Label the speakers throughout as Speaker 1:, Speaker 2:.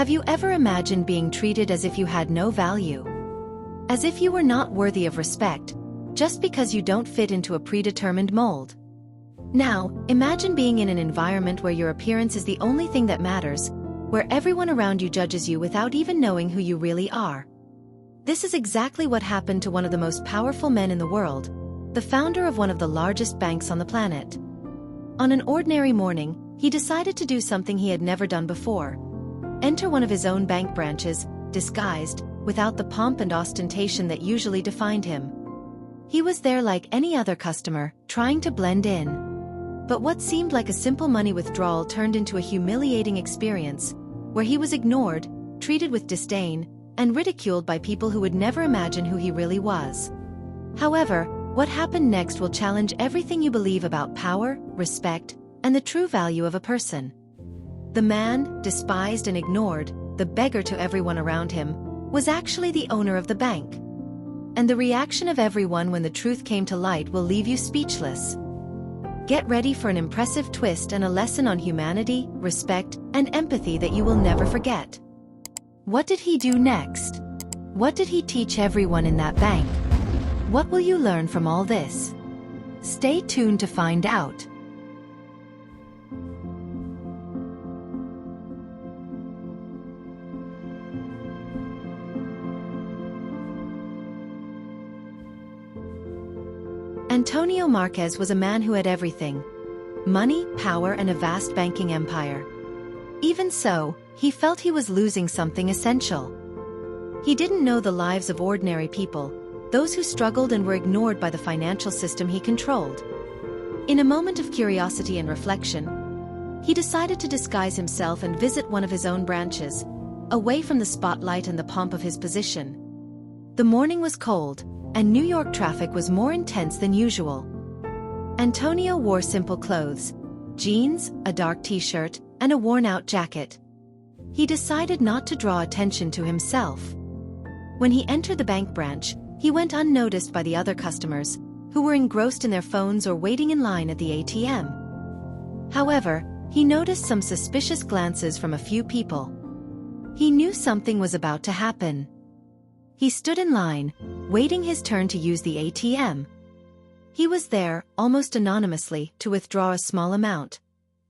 Speaker 1: Have you ever imagined being treated as if you had no value? As if you were not worthy of respect, just because you don't fit into a predetermined mold? Now, imagine being in an environment where your appearance is the only thing that matters, where everyone around you judges you without even knowing who you really are. This is exactly what happened to one of the most powerful men in the world, the founder of one of the largest banks on the planet. On an ordinary morning, he decided to do something he had never done before. Enter one of his own bank branches, disguised, without the pomp and ostentation that usually defined him. He was there like any other customer, trying to blend in. But what seemed like a simple money withdrawal turned into a humiliating experience, where he was ignored, treated with disdain, and ridiculed by people who would never imagine who he really was. However, what happened next will challenge everything you believe about power, respect, and the true value of a person. The man, despised and ignored, the beggar to everyone around him, was actually the owner of the bank. And the reaction of everyone when the truth came to light will leave you speechless. Get ready for an impressive twist and a lesson on humanity, respect, and empathy that you will never forget. What did he do next? What did he teach everyone in that bank? What will you learn from all this? Stay tuned to find out. Antonio Marquez was a man who had everything: money, power, and a vast banking empire. Even so, he felt he was losing something essential. He didn't know the lives of ordinary people, those who struggled and were ignored by the financial system he controlled. In a moment of curiosity and reflection, he decided to disguise himself and visit one of his own branches, away from the spotlight and the pomp of his position. The morning was cold, and New York traffic was more intense than usual. Antonio wore simple clothes: jeans, a dark t-shirt, and a worn-out jacket. He decided not to draw attention to himself. When he entered the bank branch, he went unnoticed by the other customers, who were engrossed in their phones or waiting in line at the ATM. However, he noticed some suspicious glances from a few people. He knew something was about to happen. He stood in line, waiting his turn to use the ATM. He was there, almost anonymously, to withdraw a small amount.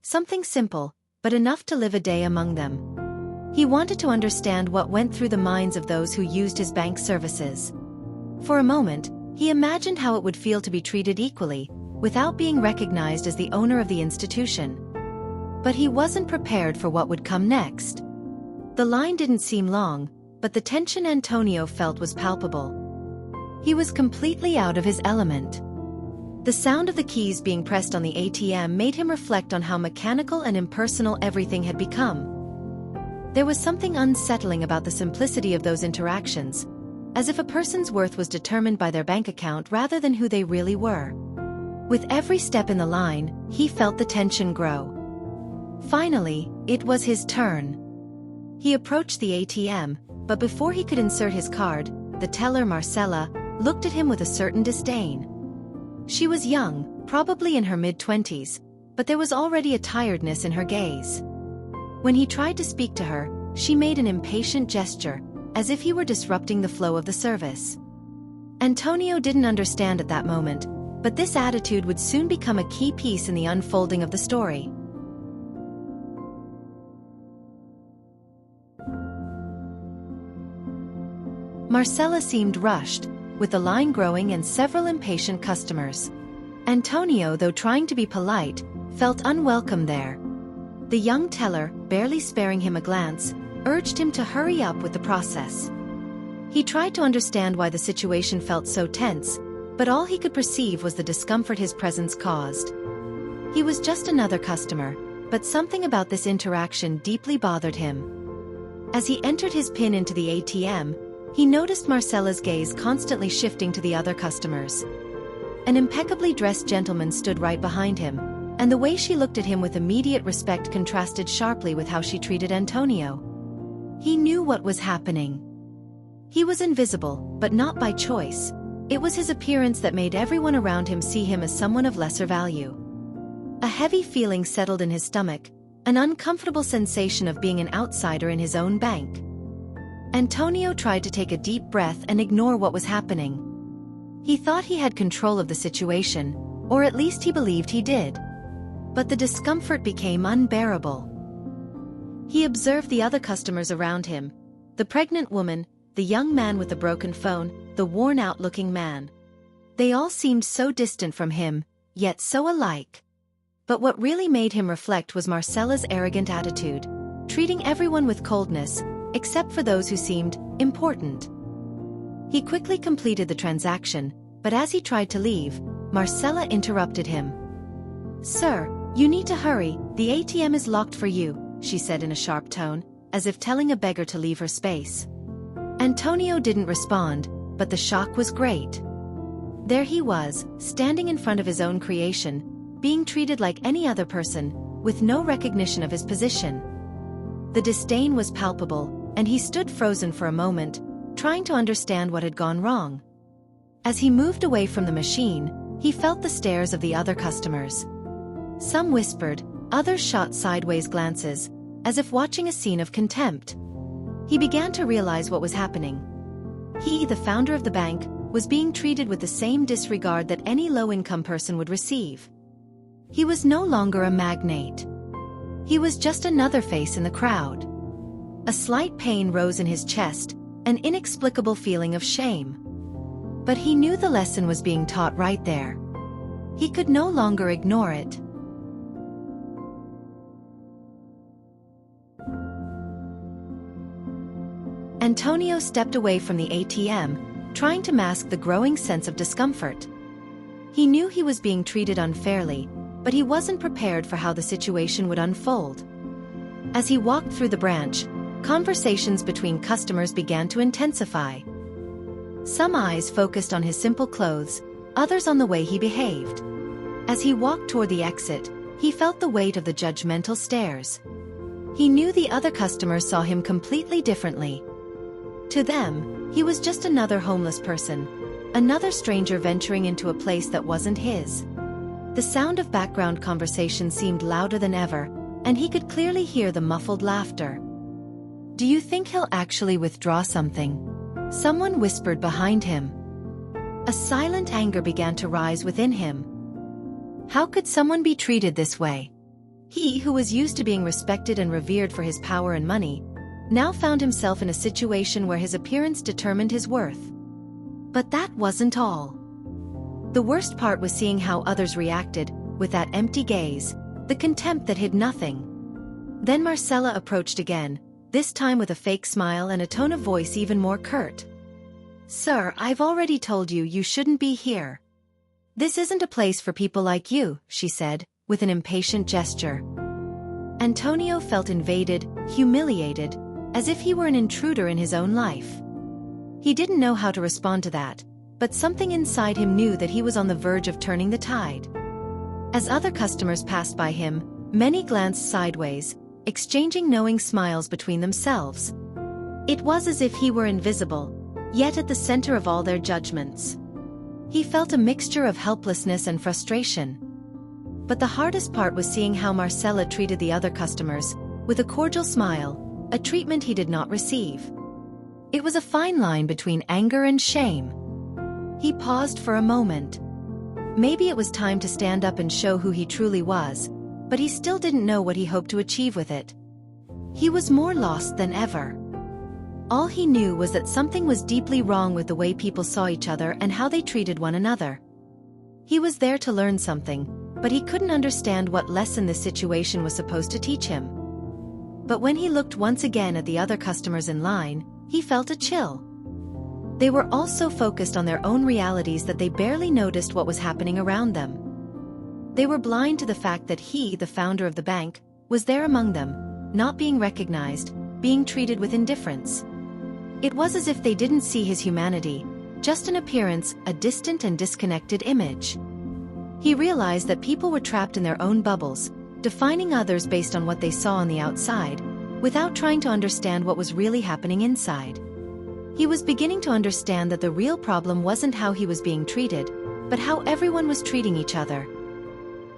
Speaker 1: Something simple, but enough to live a day among them. He wanted to understand what went through the minds of those who used his bank services. For a moment, he imagined how it would feel to be treated equally, without being recognized as the owner of the institution. But he wasn't prepared for what would come next. The line didn't seem long, but the tension Antonio felt was palpable. He was completely out of his element. The sound of the keys being pressed on the ATM made him reflect on how mechanical and impersonal everything had become. There was something unsettling about the simplicity of those interactions, as if a person's worth was determined by their bank account rather than who they really were. With every step in the line, he felt the tension grow. Finally, it was his turn. He approached the ATM, but before he could insert his card, the teller, Marcella, looked at him with a certain disdain. She was young, probably in her mid-20s, but there was already a tiredness in her gaze. When he tried to speak to her, she made an impatient gesture, as if he were disrupting the flow of the service. Antonio didn't understand at that moment, but this attitude would soon become a key piece in the unfolding of the story. Marcella seemed rushed, with the line growing and several impatient customers. Antonio, though trying to be polite, felt unwelcome there. The young teller, barely sparing him a glance, urged him to hurry up with the process. He tried to understand why the situation felt so tense, but all he could perceive was the discomfort his presence caused. He was just another customer, but something about this interaction deeply bothered him. As he entered his PIN into the ATM, he noticed Marcella's gaze constantly shifting to the other customers. An impeccably dressed gentleman stood right behind him, and the way she looked at him with immediate respect contrasted sharply with how she treated Antonio. He knew what was happening. He was invisible, but not by choice. It was his appearance that made everyone around him see him as someone of lesser value. A heavy feeling settled in his stomach, an uncomfortable sensation of being an outsider in his own bank. Antonio tried to take a deep breath and ignore what was happening. He thought he had control of the situation, or at least he believed he did. But the discomfort became unbearable. He observed the other customers around him, the pregnant woman, the young man with the broken phone, the worn-out-looking man. They all seemed so distant from him, yet so alike. But what really made him reflect was Marcella's arrogant attitude, treating everyone with coldness, except for those who seemed important. He quickly completed the transaction, but as he tried to leave, Marcella interrupted him. "Sir, you need to hurry, the ATM is locked for you," she said in a sharp tone, as if telling a beggar to leave her space. Antonio didn't respond, but the shock was great. There he was, standing in front of his own creation, being treated like any other person, with no recognition of his position. The disdain was palpable, and he stood frozen for a moment, trying to understand what had gone wrong. As he moved away from the machine, he felt the stares of the other customers. Some whispered, others shot sideways glances, as if watching a scene of contempt. He began to realize what was happening. He, the founder of the bank, was being treated with the same disregard that any low-income person would receive. He was no longer a magnate. He was just another face in the crowd. A slight pain rose in his chest, an inexplicable feeling of shame. But he knew the lesson was being taught right there. He could no longer ignore it. Antonio stepped away from the ATM, trying to mask the growing sense of discomfort. He knew he was being treated unfairly, but he wasn't prepared for how the situation would unfold. As he walked through the branch, conversations between customers began to intensify. Some eyes focused on his simple clothes, others on the way he behaved. As he walked toward the exit, he felt the weight of the judgmental stares. He knew the other customers saw him completely differently. To them, he was just another homeless person, another stranger venturing into a place that wasn't his. The sound of background conversation seemed louder than ever, and he could clearly hear the muffled laughter. "Do you think he'll actually withdraw something?" someone whispered behind him. A silent anger began to rise within him. How could someone be treated this way? He, who was used to being respected and revered for his power and money, now found himself in a situation where his appearance determined his worth. But that wasn't all. The worst part was seeing how others reacted, with that empty gaze, the contempt that hid nothing. Then Marcella approached again, this time with a fake smile and a tone of voice even more curt. "Sir, I've already told you you shouldn't be here. This isn't a place for people like you," she said, with an impatient gesture. Antonio felt invaded, humiliated, as if he were an intruder in his own life. He didn't know how to respond to that, but something inside him knew that he was on the verge of turning the tide. As other customers passed by him, many glanced sideways, exchanging knowing smiles between themselves. It was as if he were invisible, yet at the center of all their judgments. He felt a mixture of helplessness and frustration. But the hardest part was seeing how Marcella treated the other customers, with a cordial smile, a treatment he did not receive. It was a fine line between anger and shame. He paused for a moment. Maybe it was time to stand up and show who he truly was, but he still didn't know what he hoped to achieve with it. He was more lost than ever. All he knew was that something was deeply wrong with the way people saw each other and how they treated one another. He was there to learn something, but he couldn't understand what lesson this situation was supposed to teach him. But when he looked once again at the other customers in line, he felt a chill. They were all so focused on their own realities that they barely noticed what was happening around them. They were blind to the fact that he, the founder of the bank, was there among them, not being recognized, being treated with indifference. It was as if they didn't see his humanity, just an appearance, a distant and disconnected image. He realized that people were trapped in their own bubbles, defining others based on what they saw on the outside, without trying to understand what was really happening inside. He was beginning to understand that the real problem wasn't how he was being treated, but how everyone was treating each other.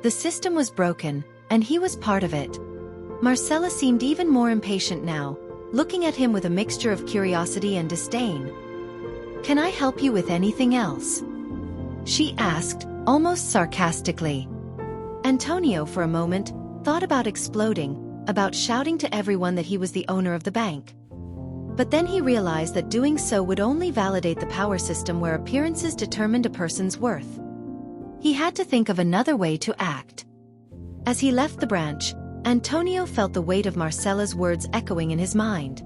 Speaker 1: The system was broken, and he was part of it. Marcella seemed even more impatient now, looking at him with a mixture of curiosity and disdain. "Can I help you with anything else?" she asked, almost sarcastically. Antonio, for a moment, thought about exploding, about shouting to everyone that he was the owner of the bank. But then he realized that doing so would only validate the power system where appearances determined a person's worth. He had to think of another way to act. As he left the branch, Antonio felt the weight of Marcella's words echoing in his mind.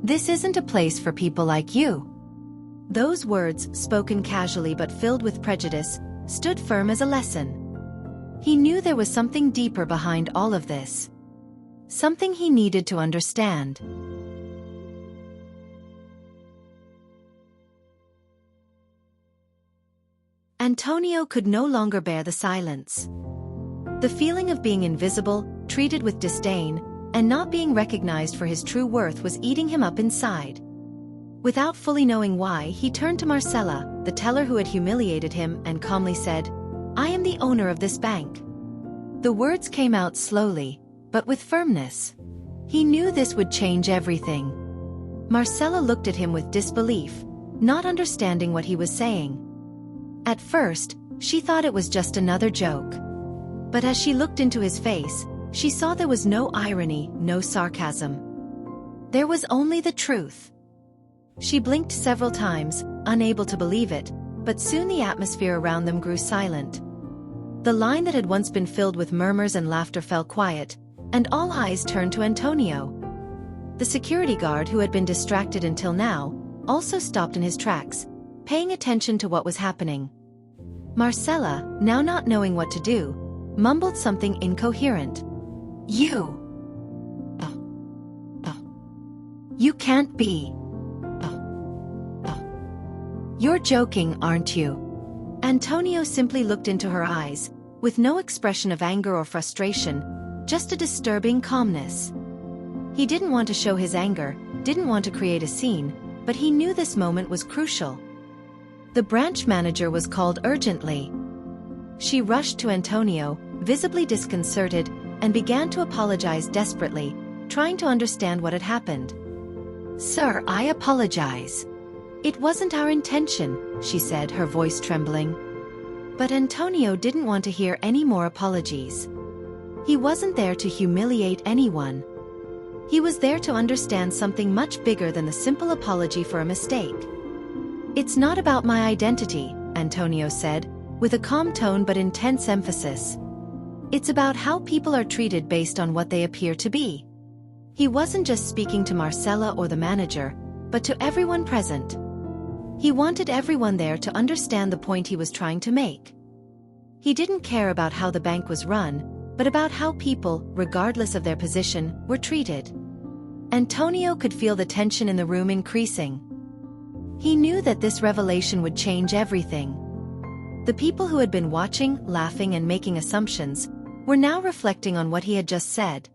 Speaker 1: "This isn't a place for people like you." Those words, spoken casually but filled with prejudice, stood firm as a lesson. He knew there was something deeper behind all of this. Something he needed to understand. Antonio could no longer bear the silence. The feeling of being invisible, treated with disdain, and not being recognized for his true worth was eating him up inside. Without fully knowing why, he turned to Marcella, the teller who had humiliated him, and calmly said, "I am the owner of this bank." The words came out slowly, but with firmness. He knew this would change everything. Marcella looked at him with disbelief, not understanding what he was saying. At first, she thought it was just another joke. But as she looked into his face, she saw there was no irony, no sarcasm. There was only the truth. She blinked several times, unable to believe it, but soon the atmosphere around them grew silent. The line that had once been filled with murmurs and laughter fell quiet, and all eyes turned to Antonio. The security guard, who had been distracted until now, also stopped in his tracks, paying attention to what was happening. Marcella, now not knowing what to do, mumbled something incoherent. "You. You can't be. You're joking, aren't you?" Antonio simply looked into her eyes, with no expression of anger or frustration, just a disturbing calmness. He didn't want to show his anger, didn't want to create a scene, but he knew this moment was crucial. The branch manager was called urgently. She rushed to Antonio, visibly disconcerted, and began to apologize desperately, trying to understand what had happened. "Sir, I apologize. It wasn't our intention," she said, her voice trembling. But Antonio didn't want to hear any more apologies. He wasn't there to humiliate anyone. He was there to understand something much bigger than the simple apology for a mistake. "It's not about my identity," Antonio said, with a calm tone but intense emphasis. "It's about how people are treated based on what they appear to be." He wasn't just speaking to Marcella or the manager, but to everyone present. He wanted everyone there to understand the point he was trying to make. He didn't care about how the bank was run, but about how people, regardless of their position, were treated. Antonio could feel the tension in the room increasing. He knew that this revelation would change everything. The people who had been watching, laughing and making assumptions, were now reflecting on what he had just said.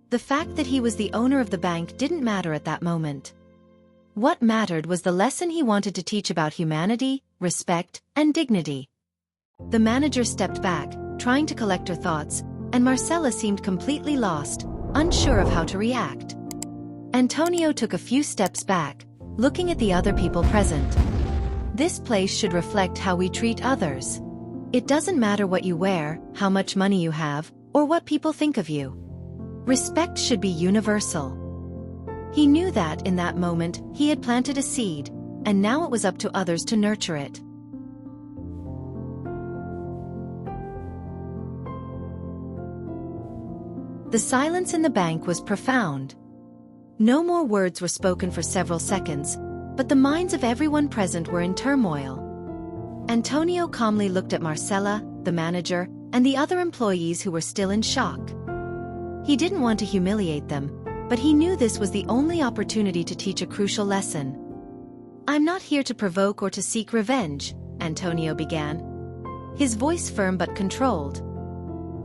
Speaker 1: The fact that he was the owner of the bank didn't matter at that moment. What mattered was the lesson he wanted to teach about humanity, respect, and dignity. The manager stepped back, trying to collect her thoughts, and Marcella seemed completely lost, unsure of how to react. Antonio took a few steps back, looking at the other people present. "This place should reflect how we treat others. It doesn't matter what you wear, how much money you have, or what people think of you. Respect should be universal." He knew that in that moment, he had planted a seed, and now it was up to others to nurture it. The silence in the bank was profound. No more words were spoken for several seconds, but the minds of everyone present were in turmoil. Antonio calmly looked at Marcella, the manager, and the other employees who were still in shock. He didn't want to humiliate them, but he knew this was the only opportunity to teach a crucial lesson. "I'm not here to provoke or to seek revenge," Antonio began, his voice firm but controlled.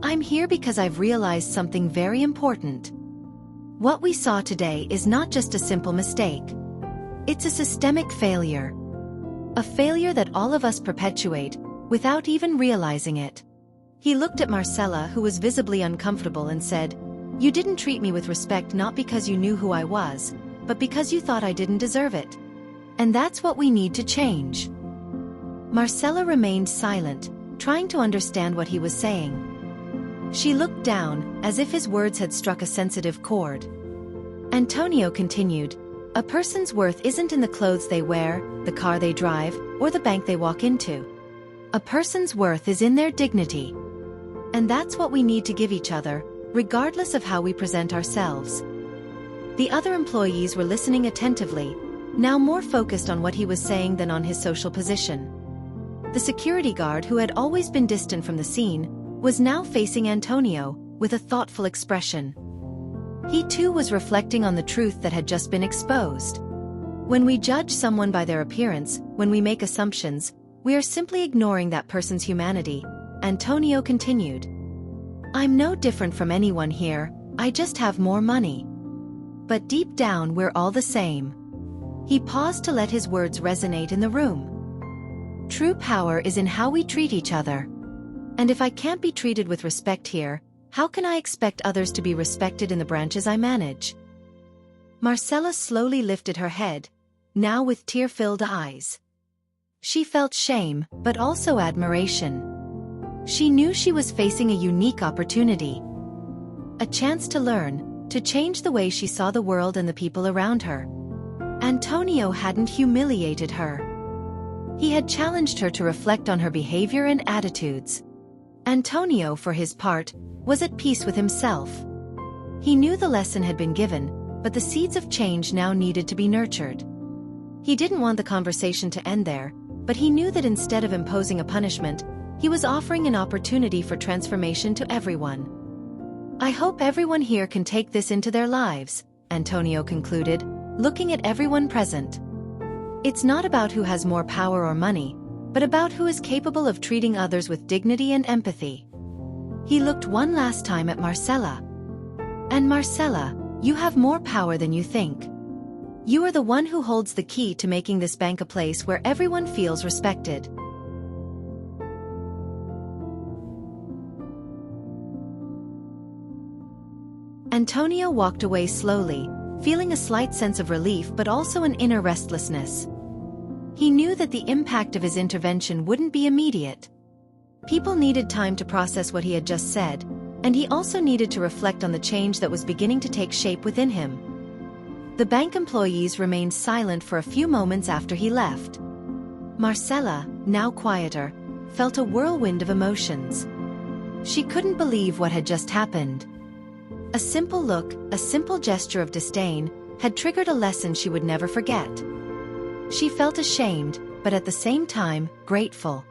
Speaker 1: "I'm here because I've realized something very important. What we saw today is not just a simple mistake. It's a systemic failure. A failure that all of us perpetuate, without even realizing it." He looked at Marcella, who was visibly uncomfortable, and said, You didn't treat me with respect not because you knew who I was, but because you thought I didn't deserve it. And that's what we need to change." Marcella remained silent, trying to understand what he was saying. She looked down, as if his words had struck a sensitive chord. Antonio continued, "A person's worth isn't in the clothes they wear, the car they drive, or the bank they walk into. A person's worth is in their dignity. And that's what we need to give each other, regardless of how we present ourselves." The other employees were listening attentively, now more focused on what he was saying than on his social position. The security guard, who had always been distant from the scene, was now facing Antonio, with a thoughtful expression. He too was reflecting on the truth that had just been exposed. When we judge someone by their appearance, when we make assumptions, we are simply ignoring that person's humanity, Antonio continued. "I'm no different from anyone here, I just have more money. But deep down we're all the same." He paused to let his words resonate in the room. True power is in how we treat each other. And if I can't be treated with respect here, how can I expect others to be respected in the branches I manage? Marcella slowly lifted her head, now with tear-filled eyes. She felt shame, but also admiration. She knew she was facing a unique opportunity. A chance to learn, to change the way she saw the world and the people around her. Antonio hadn't humiliated her. He had challenged her to reflect on her behavior and attitudes. Antonio, for his part, was at peace with himself. He knew the lesson had been given, but the seeds of change now needed to be nurtured. He didn't want the conversation to end there, but he knew that instead of imposing a punishment, he was offering an opportunity for transformation to everyone. "I hope everyone here can take this into their lives," Antonio concluded, looking at everyone present. "It's not about who has more power or money, but about who is capable of treating others with dignity and empathy." He looked one last time at Marcella. "And Marcella, you have more power than you think. You are the one who holds the key to making this bank a place where everyone feels respected." Antonio walked away slowly, feeling a slight sense of relief but also an inner restlessness. He knew that the impact of his intervention wouldn't be immediate. People needed time to process what he had just said, and he also needed to reflect on the change that was beginning to take shape within him. The bank employees remained silent for a few moments after he left. Marcella, now quieter, felt a whirlwind of emotions. She couldn't believe what had just happened. A simple look, a simple gesture of disdain, had triggered a lesson she would never forget. She felt ashamed, but at the same time, grateful.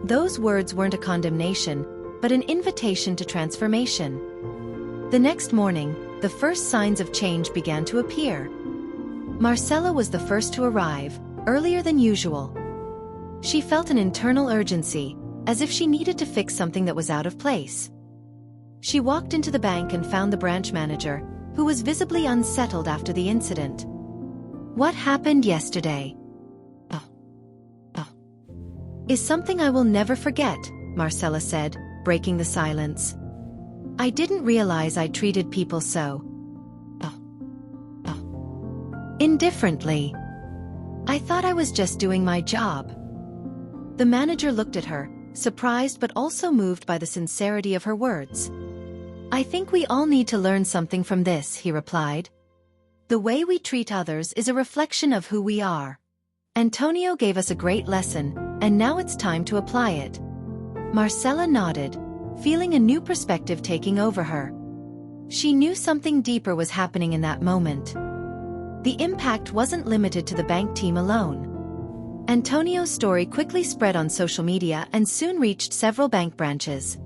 Speaker 1: Those words weren't a condemnation, but an invitation to transformation. The next morning, the first signs of change began to appear. Marcella was the first to arrive, earlier than usual. She felt an internal urgency, as if she needed to fix something that was out of place. She walked into the bank and found the branch manager, who was visibly unsettled after the incident. "What happened yesterday is something I will never forget," Marcella said, breaking the silence. "I didn't realize I treated people so indifferently. I thought I was just doing my job." The manager looked at her, surprised but also moved by the sincerity of her words. "I think we all need to learn something from this," he replied. "The way we treat others is a reflection of who we are. Antonio gave us a great lesson, and now it's time to apply it." Marcella nodded, feeling a new perspective taking over her. She knew something deeper was happening in that moment. The impact wasn't limited to the bank team alone. Antonio's story quickly spread on social media and soon reached several bank branches.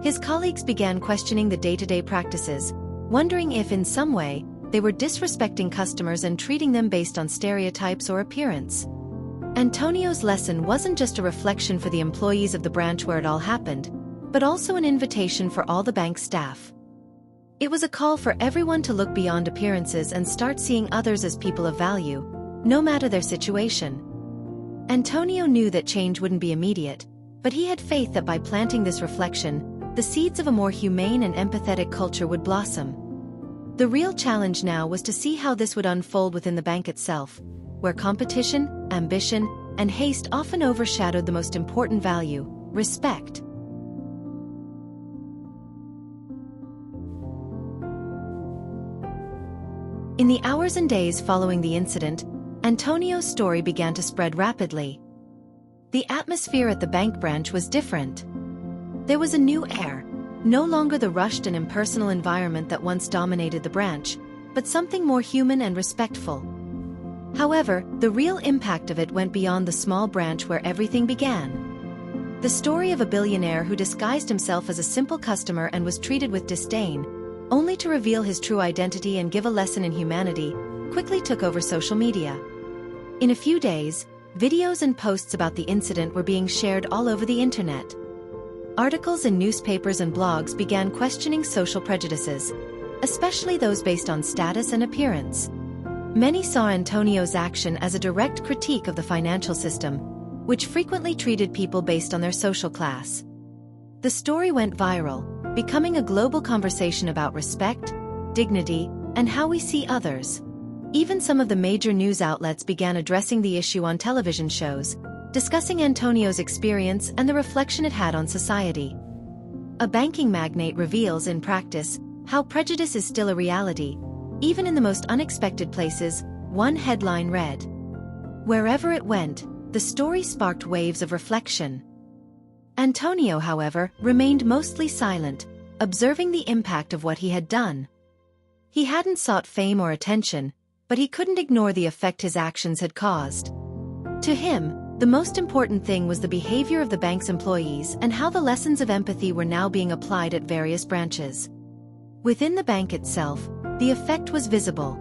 Speaker 1: His colleagues began questioning the day-to-day practices, wondering if in some way, they were disrespecting customers and treating them based on stereotypes or appearance. Antonio's lesson wasn't just a reflection for the employees of the branch where it all happened, but also an invitation for all the bank staff. It was a call for everyone to look beyond appearances and start seeing others as people of value, no matter their situation. Antonio knew that change wouldn't be immediate, but he had faith that by planting this reflection, the seeds of a more humane and empathetic culture would blossom. The real challenge now was to see how this would unfold within the bank itself, where competition, ambition, and haste often overshadowed the most important value, respect. In the hours and days following the incident, Antonio's story began to spread rapidly. The atmosphere at the bank branch was different. There was a new air, no longer the rushed and impersonal environment that once dominated the branch, but something more human and respectful. However, the real impact of it went beyond the small branch where everything began. The story of a billionaire who disguised himself as a simple customer and was treated with disdain, only to reveal his true identity and give a lesson in humanity, quickly took over social media. In a few days, videos and posts about the incident were being shared all over the internet. Articles in newspapers and blogs began questioning social prejudices, especially those based on status and appearance. Many saw Antonio's action as a direct critique of the financial system, which frequently treated people based on their social class. The story went viral, becoming a global conversation about respect, dignity, and how we see others. Even some of the major news outlets began addressing the issue on television shows, discussing Antonio's experience and the reflection it had on society. A banking magnate reveals in practice how prejudice is still a reality, even in the most unexpected places. One headline read, "Wherever it went, the story sparked waves of reflection." Antonio, however, remained mostly silent, observing the impact of what he had done. He hadn't sought fame or attention, but he couldn't ignore the effect his actions had caused. To him, the most important thing was the behavior of the bank's employees and how the lessons of empathy were now being applied at various branches. Within the bank itself, the effect was visible.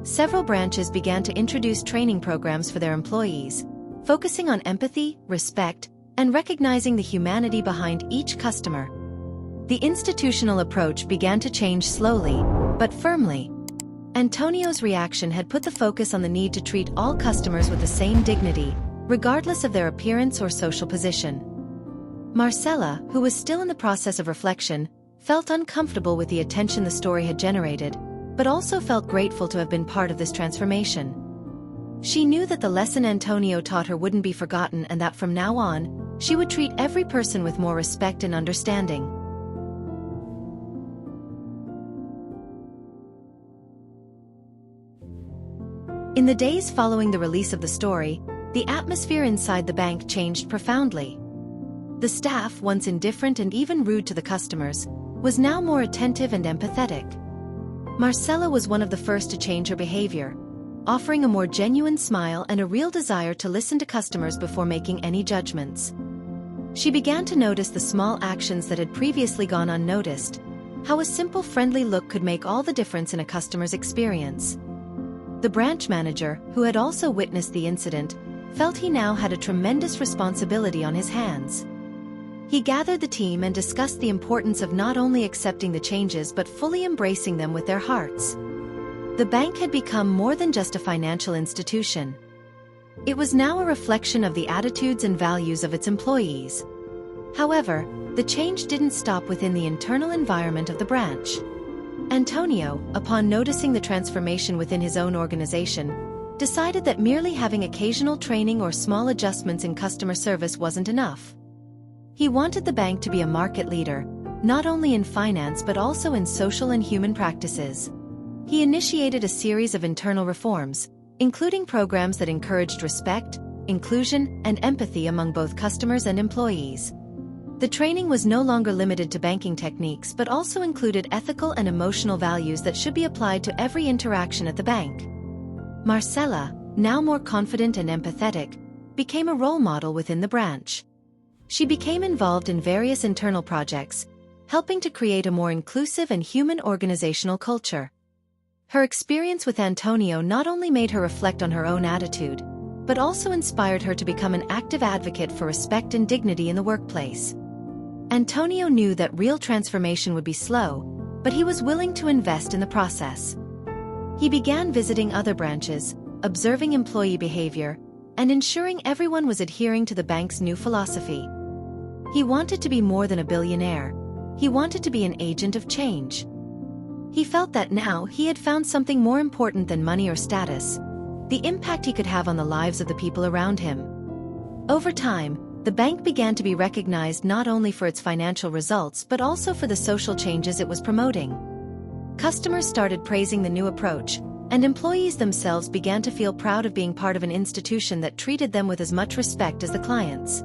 Speaker 1: Several branches began to introduce training programs for their employees, focusing on empathy, respect, and recognizing the humanity behind each customer. The institutional approach began to change slowly, but firmly. Antonio's reaction had put the focus on the need to treat all customers with the same dignity, regardless of their appearance or social position. Marcella, who was still in the process of reflection, felt uncomfortable with the attention the story had generated, but also felt grateful to have been part of this transformation. She knew that the lesson Antonio taught her wouldn't be forgotten and that from now on, she would treat every person with more respect and understanding. In the days following the release of the story, the atmosphere inside the bank changed profoundly. The staff, once indifferent and even rude to the customers, was now more attentive and empathetic. Marcella was one of the first to change her behavior, offering a more genuine smile and a real desire to listen to customers before making any judgments. She began to notice the small actions that had previously gone unnoticed, how a simple friendly look could make all the difference in a customer's experience. The branch manager, who had also witnessed the incident, felt he now had a tremendous responsibility on his hands. He gathered the team and discussed the importance of not only accepting the changes but fully embracing them with their hearts. The bank had become more than just a financial institution. It was now a reflection of the attitudes and values of its employees. However, the change didn't stop within the internal environment of the branch. Antonio, upon noticing the transformation within his own organization, decided that merely having occasional training or small adjustments in customer service wasn't enough. He wanted the bank to be a market leader, not only in finance but also in social and human practices. He initiated a series of internal reforms, including programs that encouraged respect, inclusion, and empathy among both customers and employees. The training was no longer limited to banking techniques but also included ethical and emotional values that should be applied to every interaction at the bank. Marcella, now more confident and empathetic, became a role model within the branch. She became involved in various internal projects, helping to create a more inclusive and human organizational culture. Her experience with Antonio not only made her reflect on her own attitude, but also inspired her to become an active advocate for respect and dignity in the workplace. Antonio knew that real transformation would be slow, but he was willing to invest in the process. He began visiting other branches, observing employee behavior, and ensuring everyone was adhering to the bank's new philosophy. He wanted to be more than a billionaire, He wanted to be an agent of change. He felt that now he had found something more important than money or status: the impact he could have on the lives of the people around him. Over time, the bank began to be recognized not only for its financial results but also for the social changes it was promoting. Customers started praising the new approach, and employees themselves began to feel proud of being part of an institution that treated them with as much respect as the clients.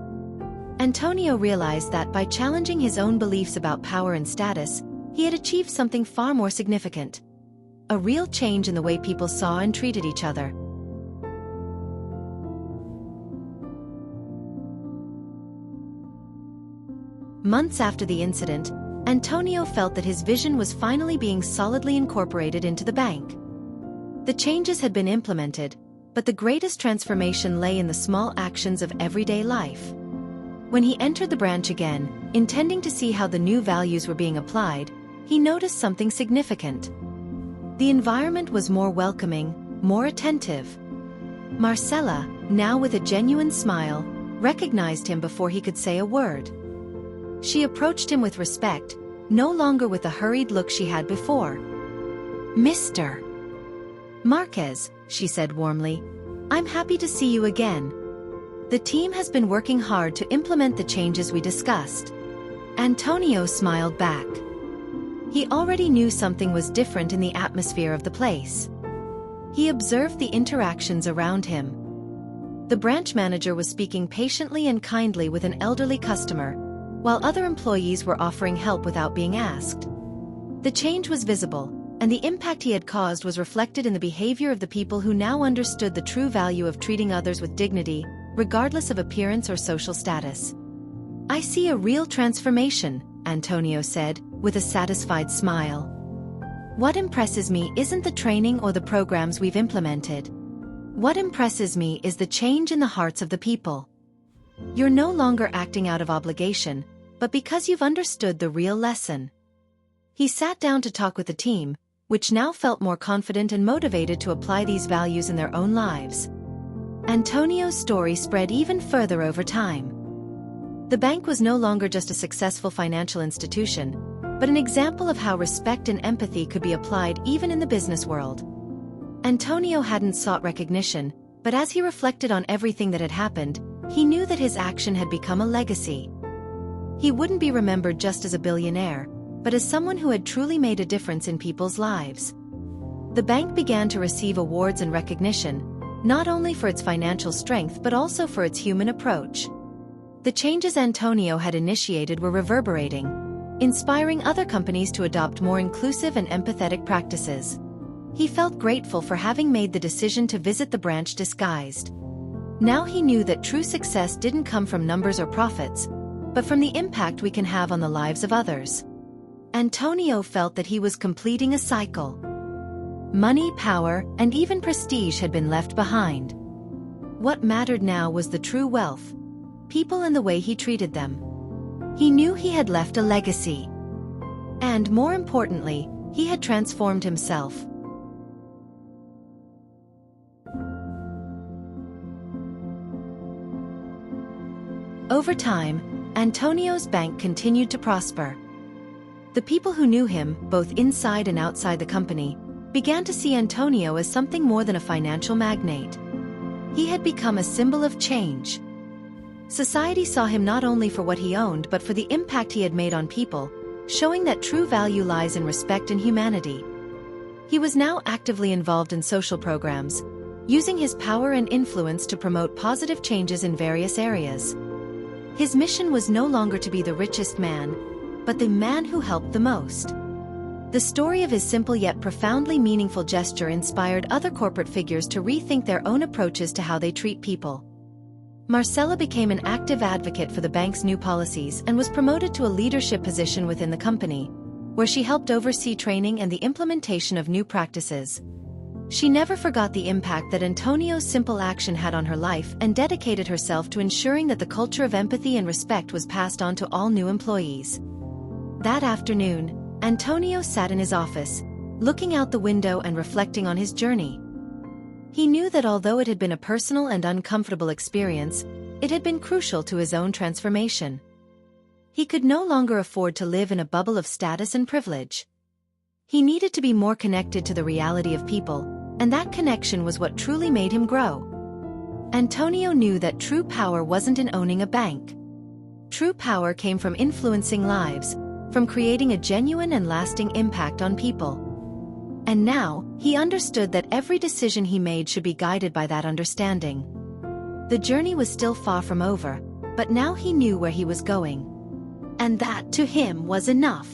Speaker 1: Antonio realized that by challenging his own beliefs about power and status, he had achieved something far more significant: a real change in the way people saw and treated each other. Months after the incident, Antonio felt that his vision was finally being solidly incorporated into the bank. The changes had been implemented, but the greatest transformation lay in the small actions of everyday life. When he entered the branch again, intending to see how the new values were being applied, he noticed something significant. The environment was more welcoming, more attentive. Marcella, now with a genuine smile, recognized him before he could say a word. She approached him with respect, no longer with the hurried look she had before. "Mr. Marquez," she said warmly, "I'm happy to see you again. The team has been working hard to implement the changes we discussed." Antonio smiled back. He already knew something was different in the atmosphere of the place. He observed the interactions around him. The branch manager was speaking patiently and kindly with an elderly customer, while other employees were offering help without being asked. The change was visible, and the impact he had caused was reflected in the behavior of the people who now understood the true value of treating others with dignity, regardless of appearance or social status. "I see a real transformation," Antonio said, with a satisfied smile. "What impresses me isn't the training or the programs we've implemented. What impresses me is the change in the hearts of the people. You're no longer acting out of obligation, but because you've understood the real lesson." He sat down to talk with the team, which now felt more confident and motivated to apply these values in their own lives. Antonio's story spread even further over time. The bank was no longer just a successful financial institution, but an example of how respect and empathy could be applied even in the business world. Antonio hadn't sought recognition, but as he reflected on everything that had happened, he knew that his action had become a legacy. He wouldn't be remembered just as a billionaire, but as someone who had truly made a difference in people's lives. The bank began to receive awards and recognition, not only for its financial strength but also for its human approach. The changes Antonio had initiated were reverberating, inspiring other companies to adopt more inclusive and empathetic practices. He felt grateful for having made the decision to visit the branch disguised. Now he knew that true success didn't come from numbers or profits, but from the impact we can have on the lives of others. Antonio felt that he was completing a cycle. Money, power, and even prestige had been left behind. What mattered now was the true wealth, people and the way he treated them. He knew he had left a legacy. And more importantly, he had transformed himself. Over time, Antonio's bank continued to prosper. The people who knew him, both inside and outside the company, began to see Antonio as something more than a financial magnate. He had become a symbol of change. Society saw him not only for what he owned but for the impact he had made on people, showing that true value lies in respect and humanity. He was now actively involved in social programs, using his power and influence to promote positive changes in various areas. His mission was no longer to be the richest man, but the man who helped the most. The story of his simple yet profoundly meaningful gesture inspired other corporate figures to rethink their own approaches to how they treat people. Marcella became an active advocate for the bank's new policies and was promoted to a leadership position within the company, where she helped oversee training and the implementation of new practices. She never forgot the impact that Antonio's simple action had on her life and dedicated herself to ensuring that the culture of empathy and respect was passed on to all new employees. That afternoon, Antonio sat in his office, looking out the window and reflecting on his journey. He knew that although it had been a personal and uncomfortable experience, it had been crucial to his own transformation. He could no longer afford to live in a bubble of status and privilege. He needed to be more connected to the reality of people, and that connection was what truly made him grow. Antonio knew that true power wasn't in owning a bank. True power came from influencing lives, from creating a genuine and lasting impact on people. And now, he understood that every decision he made should be guided by that understanding. The journey was still far from over, but now he knew where he was going. And that, to him, was enough.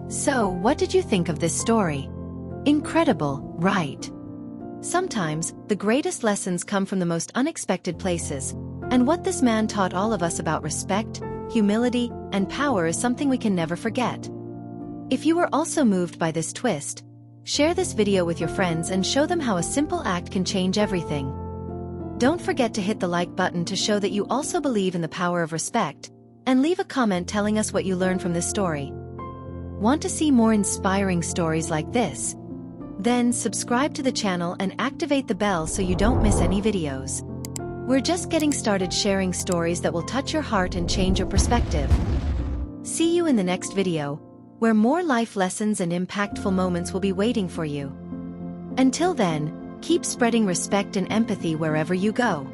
Speaker 1: So, what did you think of this story? Incredible, right? Sometimes, the greatest lessons come from the most unexpected places, and what this man taught all of us about respect, humility, and power is something we can never forget. If you were also moved by this twist, share this video with your friends and show them how a simple act can change everything. Don't forget to hit the like button to show that you also believe in the power of respect, and leave a comment telling us what you learned from this story. Want to see more inspiring stories like this? Then subscribe to the channel and activate the bell so you don't miss any videos. We're just getting started sharing stories that will touch your heart and change your perspective. See you in the next video, where more life lessons and impactful moments will be waiting for you. Until then, keep spreading respect and empathy wherever you go.